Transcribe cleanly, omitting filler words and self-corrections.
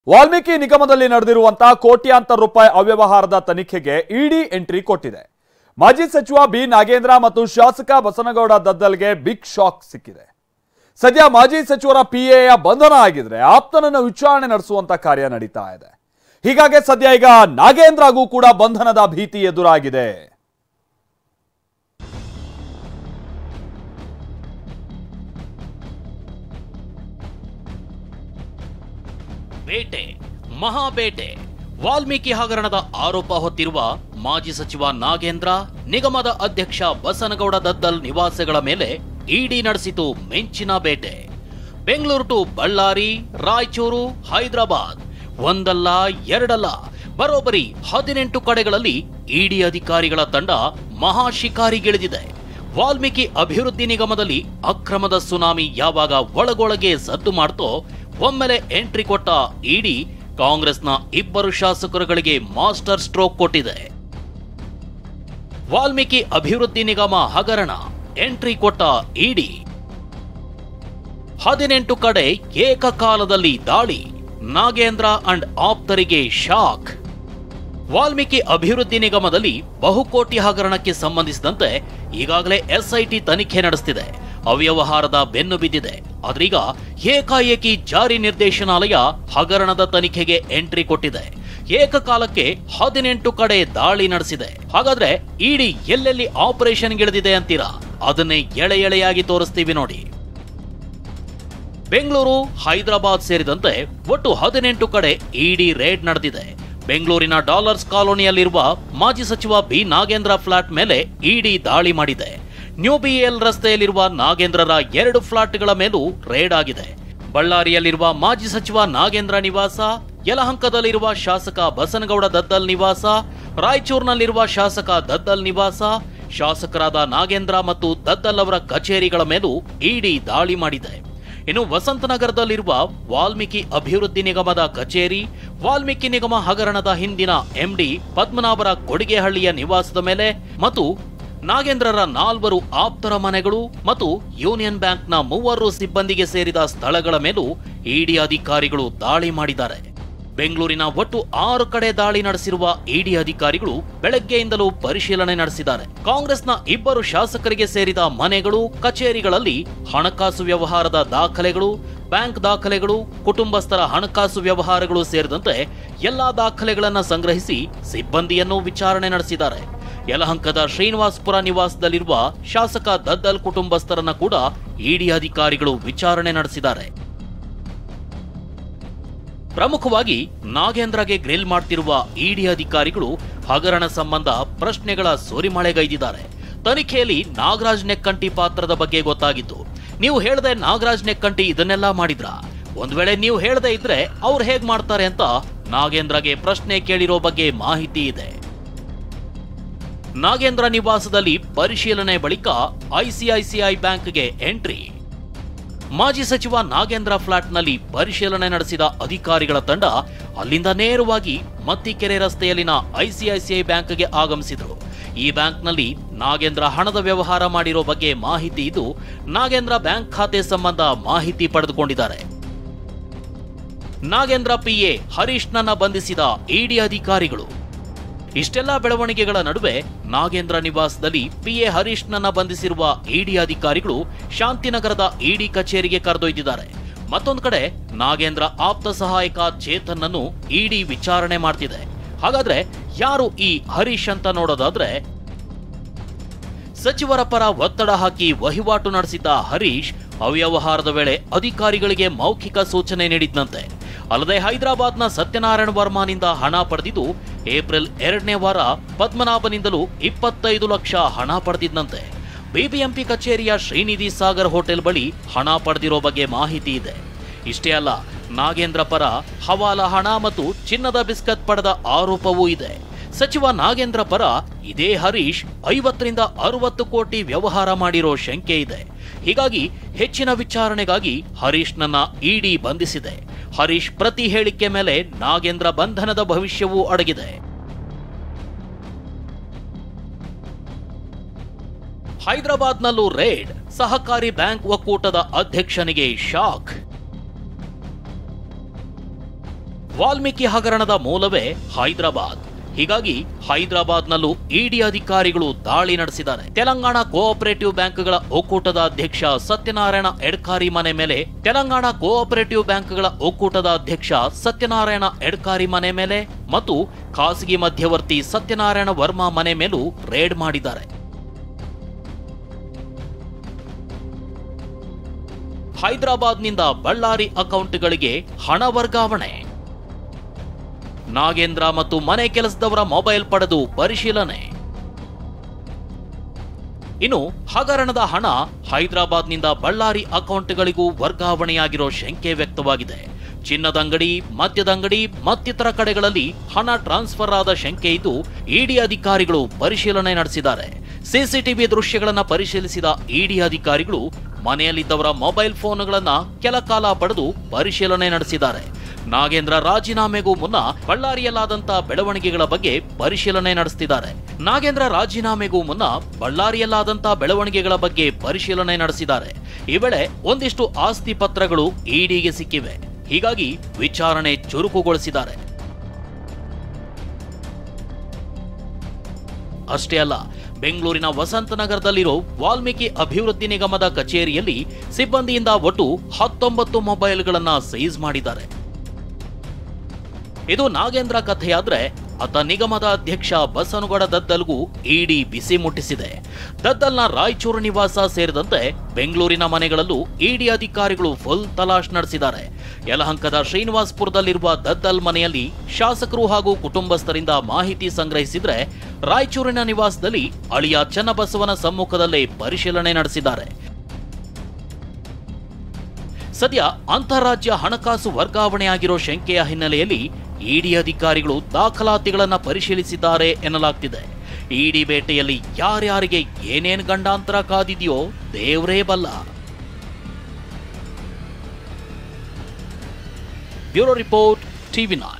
ವಾಲ್ಮೀಕಿ ನಿಗಮದಲ್ಲಿ ನಡೆದಿರುವಂತಹ ಕೋಟ್ಯಾಂತರ ರೂಪಾಯಿ ಅವ್ಯವಹಾರದ ತನಿಖೆಗೆ ಇಡಿ ಎಂಟ್ರಿ ಕೊಟ್ಟಿದೆ. ಮಾಜಿ ಸಚಿವ ಬಿ ನಾಗೇಂದ್ರ ಮತ್ತು ಶಾಸಕ ಬಸನಗೌಡ ದದ್ದಲ್ಗೆ ಬಿಗ್ ಶಾಕ್ ಸಿಕ್ಕಿದೆ. ಸದ್ಯ ಮಾಜಿ ಸಚಿವರ ಪಿಎಯ ಬಂಧನ ಆಗಿದ್ರೆ ಆಪ್ತನನ್ನು ವಿಚಾರಣೆ ನಡೆಸುವಂತ ಕಾರ್ಯ ನಡೀತಾ ಇದೆ. ಹೀಗಾಗಿ ಸದ್ಯ ಈಗ ನಾಗೇಂದ್ರಗೂ ಕೂಡ ಬಂಧನದ ಭೀತಿ ಎದುರಾಗಿದೆ. ಬೇಟೆ, ಮಹಾಬೇಟೆ. ವಾಲ್ಮೀಕಿ ಹಗರಣದ ಆರೋಪ ಹೊತ್ತಿರುವ ಮಾಜಿ ಸಚಿವ ನಾಗೇಂದ್ರ, ನಿಗಮದ ಅಧ್ಯಕ್ಷ ಬಸನಗೌಡ ದದ್ದಲ್ ನಿವಾಸಗಳ ಮೇಲೆ ಇಡಿ ನಡೆಸಿತು ಮಿಂಚಿನ ಬೇಟೆ. ಬೆಂಗಳೂರು ಟು ಬಳ್ಳಾರಿ, ರಾಯಚೂರು, ಹೈದರಾಬಾದ್, ಒಂದಲ್ಲ ಎರಡಲ್ಲ ಬರೋಬ್ಬರಿ 18 ಕಡೆಗಳಲ್ಲಿ ಇಡಿ ಅಧಿಕಾರಿಗಳ ತಂಡ ಮಹಾಶಿಕಾರಿಗಿಳಿದಿದೆ. ವಾಲ್ಮೀಕಿ ಅಭಿವೃದ್ಧಿ ನಿಗಮದಲ್ಲಿ ಅಕ್ರಮದ ಸುನಾಮಿ ಯಾವಾಗ ಒಳಗೊಳಗೆ ಸದ್ದು ಮಾಡ್ತೋ ಒಮ್ಮೆಲೆ ಎಂಟ್ರಿ ಕೊಟ್ಟ ಇಡಿ ಕಾಂಗ್ರೆಸ್ನ 2 ಶಾಸಕರುಗಳಿಗೆ ಮಾಸ್ಟರ್ ಸ್ಟ್ರೋಕ್ ಕೊಟ್ಟಿದೆ. ವಾಲ್ಮೀಕಿ ಅಭಿವೃದ್ಧಿ ನಿಗಮ ಹಗರಣ ಎಂಟ್ರಿ ಕೊಟ್ಟ ಇಡಿ. 18 ಕಡೆ ಏಕಕಾಲದಲ್ಲಿ ದಾಳಿ, ನಾಗೇಂದ್ರ ಅಂಡ್ ಆಪ್ತರಿಗೆ ಶಾಕ್. ವಾಲ್ಮೀಕಿ ಅಭಿವೃದ್ಧಿ ನಿಗಮದಲ್ಲಿ ಬಹುಕೋಟಿ ಹಗರಣಕ್ಕೆ ಸಂಬಂಧಿಸಿದಂತೆ ಈಗಾಗಲೇ ಎಸ್ಐಟಿ ತನಿಖೆ ನಡೆಸುತ್ತಿದೆ. ಅವ್ಯವಹಾರದ ಬೆನ್ನು ಬಿದ್ದಿದೆ. ಆದ್ರೀಗ ಏಕಾಏಕಿ ಜಾರಿ ನಿರ್ದೇಶನಾಲಯ ಹಗರಣದ ತನಿಖೆಗೆ ಎಂಟ್ರಿ ಕೊಟ್ಟಿದೆ. ಏಕಕಾಲಕ್ಕೆ 18 ಕಡೆ ದಾಳಿ ನಡೆಸಿದೆ. ಹಾಗಾದ್ರೆ ಇಡಿ ಎಲ್ಲೆಲ್ಲಿ ಆಪರೇಷನ್ಗಿಳಿದಿದೆ ಅಂತೀರಾ? ಅದನ್ನೇ ಎಳೆ ಎಳೆಯಾಗಿ ತೋರಿಸ್ತೀವಿ ನೋಡಿ. ಬೆಂಗಳೂರು, ಹೈದರಾಬಾದ್ ಸೇರಿದಂತೆ ಒಟ್ಟು 18 ಕಡೆ ಇಡಿ ರೇಡ್ ನಡೆದಿದೆ. ಬೆಂಗಳೂರಿನ ಡಾಲರ್ಸ್ ಕಾಲೋನಿಯಲ್ಲಿರುವ ಮಾಜಿ ಸಚಿವ ಬಿ ನಾಗೇಂದ್ರ ಫ್ಲಾಟ್ ಮೇಲೆ ಇಡಿ ದಾಳಿ ಮಾಡಿದೆ. ನ್ಯೂ ಬಿಎಲ್ ರಸ್ತೆಯಲ್ಲಿರುವ ನಾಗೇಂದ್ರರ 2 ಫ್ಲಾಟ್ಗಳ ಮೇಲೂ ರೇಡ್ ಆಗಿದೆ. ಬಳ್ಳಾರಿಯಲ್ಲಿರುವ ಮಾಜಿ ಸಚಿವ ನಾಗೇಂದ್ರ ನಿವಾಸ, ಯಲಹಂಕದಲ್ಲಿರುವ ಶಾಸಕ ಬಸನಗೌಡ ದದ್ದಲ್ ನಿವಾಸ, ರಾಯಚೂರಿನಲ್ಲಿರುವ ಶಾಸಕ ದದ್ದಲ್ ನಿವಾಸ, ಶಾಸಕರಾದ ನಾಗೇಂದ್ರ ಮತ್ತು ದದ್ದಲ್ ಅವರ ಕಚೇರಿಗಳ ಮೇಲೂ ಇಡಿ ದಾಳಿ ಮಾಡಿದೆ. ಇನ್ನು ವಸಂತನಗರದಲ್ಲಿರುವ ವಾಲ್ಮೀಕಿ ಅಭಿವೃದ್ಧಿ ನಿಗಮದ ಕಚೇರಿ, ವಾಲ್ಮೀಕಿ ನಿಗಮ ಹಗರಣದ ಹಿಂದಿನ ಎಂಡಿ ಪದ್ಮನಾಭರ ಕೊಡಿಗೆಹಳ್ಳಿಯ ನಿವಾಸದ ಮೇಲೆ ಮತ್ತು ನಾಗೇಂದ್ರರ 4 ಆಪ್ತರ ಮನೆಗಳು ಮತ್ತು ಯೂನಿಯನ್ ಬ್ಯಾಂಕ್ನ 3 ಸಿಬ್ಬಂದಿಗೆ ಸೇರಿದ ಸ್ಥಳಗಳ ಮೇಲೂ ಇಡಿ ಅಧಿಕಾರಿಗಳು ದಾಳಿ ಮಾಡಿದ್ದಾರೆ. ಬೆಂಗಳೂರಿನ ಒಟ್ಟು 6 ಕಡೆ ದಾಳಿ ನಡೆಸಿರುವ ಇಡಿ ಅಧಿಕಾರಿಗಳು ಬೆಳಗ್ಗೆಯಿಂದಲೂ ಪರಿಶೀಲನೆ ನಡೆಸಿದ್ದಾರೆ. ಕಾಂಗ್ರೆಸ್ನ 2 ಶಾಸಕರಿಗೆ ಸೇರಿದ ಮನೆಗಳು, ಕಚೇರಿಗಳಲ್ಲಿ ಹಣಕಾಸು ವ್ಯವಹಾರದ ದಾಖಲೆಗಳು, ಬ್ಯಾಂಕ್ ದಾಖಲೆಗಳು, ಕುಟುಂಬಸ್ಥರ ಹಣಕಾಸು ವ್ಯವಹಾರಗಳು ಸೇರಿದಂತೆ ಎಲ್ಲಾ ದಾಖಲೆಗಳನ್ನು ಸಂಗ್ರಹಿಸಿ ಸಿಬ್ಬಂದಿಯನ್ನು ವಿಚಾರಣೆ ನಡೆಸಿದ್ದಾರೆ. ಯಲಹಂಕದ ಶ್ರೀನಿವಾಸಪುರ ನಿವಾಸದಲ್ಲಿರುವ ಶಾಸಕ ದದ್ದಲ್ ಕುಟುಂಬಸ್ಥರನ್ನ ಕೂಡ ಇಡಿ ಅಧಿಕಾರಿಗಳು ವಿಚಾರಣೆ ನಡೆಸಿದ್ದಾರೆ. ಪ್ರಮುಖವಾಗಿ ನಾಗೇಂದ್ರಗೆ ಗ್ರಿಲ್ ಮಾಡ್ತಿರುವ ಇಡಿ ಅಧಿಕಾರಿಗಳು ಹಗರಣ ಸಂಬಂಧ ಪ್ರಶ್ನೆಗಳ ಸುರಿಮಳೆಗೈದಿದ್ದಾರೆ. ತನಿಖೆಯಲ್ಲಿ ನಾಗರಾಜ್ ನೆಕ್ಕಂಟಿ ಪಾತ್ರದ ಬಗ್ಗೆ ಗೊತ್ತಾಗಿತ್ತು. ನೀವು ಹೇಳದೆ ನಾಗರಾಜ್ ನೆಕ್ಕಂಟಿ ಇದನ್ನೆಲ್ಲ ಮಾಡಿದ್ರ? ಒಂದ್ ವೇಳೆ ನೀವು ಹೇಳದೆ ಇದ್ರೆ ಅವ್ರು ಹೇಗ್ ಮಾಡ್ತಾರೆ ಅಂತ ನಾಗೇಂದ್ರಗೆ ಪ್ರಶ್ನೆ ಕೇಳಿರೋ ಬಗ್ಗೆ ಮಾಹಿತಿ ಇದೆ. ನಾಗೇಂದ್ರ ನಿವಾಸದಲ್ಲಿ ಪರಿಶೀಲನೆ ಬಳಿಕ ಐಸಿಐಸಿಐ ಬ್ಯಾಂಕ್ಗೆ ಎಂಟ್ರಿ. ಮಾಜಿ ಸಚಿವ ನಾಗೇಂದ್ರ ಫ್ಲಾಟ್ನಲ್ಲಿ ಪರಿಶೀಲನೆ ನಡೆಸಿದ ಅಧಿಕಾರಿಗಳ ತಂಡ ಅಲ್ಲಿಂದ ನೇರವಾಗಿ ಮತ್ತಿಕೆರೆ ರಸ್ತೆಯಲ್ಲಿನ ಐಸಿಐಸಿಐ ಬ್ಯಾಂಕ್ಗೆ ಆಗಮಿಸಿದರು. ಈ ಬ್ಯಾಂಕ್ನಲ್ಲಿ ನಾಗೇಂದ್ರ ಹಣದ ವ್ಯವಹಾರ ಮಾಡಿರೋ ಬಗ್ಗೆ ಮಾಹಿತಿ ಇದ್ದು, ನಾಗೇಂದ್ರ ಬ್ಯಾಂಕ್ ಖಾತೆ ಸಂಬಂಧ ಮಾಹಿತಿ ಪಡೆದುಕೊಂಡಿದ್ದಾರೆ. ನಾಗೇಂದ್ರ ಪಿಎ ಹರೀಶ್ನನ್ನ ಬಂಧಿಸಿದ ಇಡಿ ಅಧಿಕಾರಿಗಳು. ಇಷ್ಟೆಲ್ಲಾ ಬೆಳವಣಿಗೆಗಳ ನಡುವೆ ನಾಗೇಂದ್ರ ನಿವಾಸದಲ್ಲಿ ಪಿಎ ಹರೀಶ್ನನ್ನ ಬಂಧಿಸಿರುವ ಇಡಿ ಅಧಿಕಾರಿಗಳು ಶಾಂತಿನಗರದ ಇಡಿ ಕಚೇರಿಗೆ ಕರೆದೊಯ್ದಿದ್ದಾರೆ. ಮತ್ತೊಂದು ಕಡೆ ನಾಗೇಂದ್ರ ಆಪ್ತ ಸಹಾಯಕ ಚೇತನ್ ಅನ್ನು ಇಡಿ ವಿಚಾರಣೆ ಮಾಡ್ತಿದೆ. ಹಾಗಾದ್ರೆ ಯಾರು ಈ ಹರೀಶ್ ಅಂತ ನೋಡೋದಾದ್ರೆ, ಸಚಿವರ ಪರ ಒತ್ತಡ ಹಾಕಿ ವಹಿವಾಟು ನಡೆಸಿದ್ದ ಹರೀಶ್ ಅವ್ಯವಹಾರದ ವೇಳೆ ಅಧಿಕಾರಿಗಳಿಗೆ ಮೌಖಿಕ ಸೂಚನೆ ನೀಡಿದ್ದಂತೆ. ಅಲ್ಲದೆ ಹೈದರಾಬಾದ್ನ ಸತ್ಯನಾರಾಯಣ ವರ್ಮಾನಿಂದ ಹಣ ಪಡೆದಿದ್ದು, ಏಪ್ರಿಲ್ 2ನೇ ವಾರ ಪದ್ಮನಾಭನಿಂದಲೂ 25 ಲಕ್ಷ ಹಣ ಪಡೆದಿದ್ದಂತೆ. ಬಿಬಿಎಂಪಿ ಕಚೇರಿಯ ಶ್ರೀನಿಧಿ ಸಾಗರ್ ಹೋಟೆಲ್ ಬಳಿ ಹಣ ಪಡೆದಿರೋ ಬಗ್ಗೆ ಮಾಹಿತಿ ಇದೆ. ಇಷ್ಟೇ ಅಲ್ಲ, ನಾಗೇಂದ್ರ ಪರ ಹವಾಲಾ ಹಣ ಮತ್ತು ಚಿನ್ನದ ಬಿಸ್ಕತ್ ಪಡೆದ ಆರೋಪವೂ ಇದೆ. ಸಚಿವ ನಾಗೇಂದ್ರ ಪರ ಇದೇ ಹರೀಶ್ 50 ರಿಂದ 60 ಕೋಟಿ ವ್ಯವಹಾರ ಮಾಡಿರೋ ಶಂಕೆ ಇದೆ. ಹೀಗಾಗಿ ಹೆಚ್ಚಿನ ವಿಚಾರಣೆಗಾಗಿ ಹರೀಶ್ನನ್ನ ಇಡಿ ಬಂಧಿಸಿದೆ. ಹರೀಶ್ ಪ್ರತಿ ಹೇಳಿಕೆ ಮೇಲೆ ನಾಗೇಂದ್ರ ಬಂಧನದ ಭವಿಷ್ಯವೂ ಅಡಗಿದೆ. ಹೈದರಾಬಾದ್ನಲ್ಲೂ ರೇಡ್, ಸಹಕಾರಿ ಬ್ಯಾಂಕ್ ಒಕ್ಕೂಟದ ಅಧ್ಯಕ್ಷನಿಗೆ ಶಾಕ್. ವಾಲ್ಮೀಕಿ ಹಗರಣದ ಮೂಲವೇ ಹೈದರಾಬಾದ್. ಹೀಗಾಗಿ ಹೈದರಾಬಾದ್ನಲ್ಲೂ ಇಡಿ ಅಧಿಕಾರಿಗಳು ದಾಳಿ ನಡೆಸಿದ್ದಾರೆ. ತೆಲಂಗಾಣ ಕೋಆಪರೇಟಿವ್ ಬ್ಯಾಂಕ್ಗಳ ಒಕ್ಕೂಟದ ಅಧ್ಯಕ್ಷ ಸತ್ಯನಾರಾಯಣ ಎಡ್ಕಾರಿ ಮನೆ ಮೇಲೆ ಮತ್ತು ಖಾಸಗಿ ಮಧ್ಯವರ್ತಿ ಸತ್ಯನಾರಾಯಣ ವರ್ಮಾ ಮನೆ ಮೇಲೂ ರೇಡ್ ಮಾಡಿದ್ದಾರೆ. ಹೈದರಾಬಾದ್ನಿಂದ ಬಳ್ಳಾರಿ ಅಕೌಂಟ್ಗಳಿಗೆ ಹಣ ವರ್ಗಾವಣೆ. ನಾಗೇಂದ್ರ ಮತ್ತು ಮನೆ ಕೆಲಸದವರ ಮೊಬೈಲ್ ಪಡೆದು ಪರಿಶೀಲನೆ. ಇನ್ನು ಹಗರಣದ ಹಣ ಹೈದರಾಬಾದ್ನಿಂದ ಬಳ್ಳಾರಿ ಅಕೌಂಟ್ಗಳಿಗೂ ವರ್ಗಾವಣೆಯಾಗಿರೋ ಶಂಕೆ ವ್ಯಕ್ತವಾಗಿದೆ. ಚಿನ್ನದಂಗಡಿ, ಮದ್ಯದಂಗಡಿ ಮತ್ತಿತರ ಕಡೆಗಳಲ್ಲಿ ಹಣ ಟ್ರಾನ್ಸ್ಫರ್ ಆದ ಶಂಕೆ ಇದ್ದು ಇಡಿ ಅಧಿಕಾರಿಗಳು ಪರಿಶೀಲನೆ ನಡೆಸಿದ್ದಾರೆ. ಸಿಸಿಟಿವಿ ದೃಶ್ಯಗಳನ್ನು ಪರಿಶೀಲಿಸಿದ ಇಡಿ ಅಧಿಕಾರಿಗಳು ಮನೆಯಲ್ಲಿದ್ದವರ ಮೊಬೈಲ್ ಫೋನ್ಗಳನ್ನ ಕೆಲ ಕಾಲ ಪಡೆದು ಪರಿಶೀಲನೆ ನಡೆಸಿದ್ದಾರೆ. ನಾಗೇಂದ್ರ ರಾಜೀನಾಮೆಗೂ ಮುನ್ನ ಬಳ್ಳಾರಿಯಲ್ಲಾದಂತಹ ಬೆಳವಣಿಗೆಗಳ ಬಗ್ಗೆ ಪರಿಶೀಲನೆ ನಡೆಸಿದ್ದಾರೆ. ಈ ವೇಳೆ ಒಂದಿಷ್ಟು ಆಸ್ತಿ ಪತ್ರಗಳು ಇಡಿಗೆ ಸಿಕ್ಕಿವೆ. ಹೀಗಾಗಿ ವಿಚಾರಣೆ ಚುರುಕುಗೊಳಿಸಿದ್ದಾರೆ. ಅಷ್ಟೇ ಅಲ್ಲ, ಬೆಂಗಳೂರಿನ ವಸಂತನಗರದಲ್ಲಿರೋ ವಾಲ್ಮೀಕಿ ಅಭಿವೃದ್ಧಿ ನಿಗಮದ ಕಚೇರಿಯಲ್ಲಿ ಸಿಬ್ಬಂದಿಯಿಂದ ಒಟ್ಟು 19 ಮೊಬೈಲ್ಗಳನ್ನು ಸೀಸ್ ಮಾಡಿದ್ದಾರೆ. ಇದು ನಾಗೇಂದ್ರ ಕಥೆಯಾದ್ರೆ ಆತ ನಿಗಮದ ಅಧ್ಯಕ್ಷ ಬಸನಗೌಡ ದದ್ದಲ್ಗೂ ಇಡಿ ಬಿಸಿ ಮುಟ್ಟಿಸಿದೆ. ದದ್ದಲ್ನ ರಾಯಚೂರು ನಿವಾಸ ಸೇರಿದಂತೆ ಬೆಂಗಳೂರಿನ ಮನೆಗಳಲ್ಲೂ ಇಡಿ ಅಧಿಕಾರಿಗಳು ಫುಲ್ ತಲಾಶ್ ನಡೆಸಿದ್ದಾರೆ. ಯಲಹಂಕದ ಶ್ರೀನಿವಾಸಪುರದಲ್ಲಿರುವ ದದ್ದಲ್ ಮನೆಯಲ್ಲಿ ಶಾಸಕರು ಹಾಗೂ ಕುಟುಂಬಸ್ಥರಿಂದ ಮಾಹಿತಿ ಸಂಗ್ರಹಿಸಿದ್ರೆ, ರಾಯಚೂರಿನ ನಿವಾಸದಲ್ಲಿ ಅಳಿಯ ಚನ್ನಬಸವನ ಸಮ್ಮುಖದಲ್ಲೇ ಪರಿಶೀಲನೆ ನಡೆಸಿದ್ದಾರೆ. ಸದ್ಯ ಅಂತಾರಾಜ್ಯ ಹಣಕಾಸು ವರ್ಗಾವಣೆಯಾಗಿರೋ ಶಂಕೆಯ ಹಿನ್ನೆಲೆಯಲ್ಲಿ ಇಡಿ ಅಧಿಕಾರಿಗಳು ದಾಖಲಾತಿಗಳನ್ನು ಪರಿಶೀಲಿಸಿದ್ದಾರೆ ಎನ್ನಲಾಗ್ತಿದೆ. ಇಡಿ ಬೇಟೆಯಲ್ಲಿ ಯಾರ್ಯಾರಿಗೆ ಏನೇನು ಗಂಡಾಂತರ ಕಾದಿದೆಯೋ ದೇವರೇ ಬಲ್ಲ. Bureau report, TV9.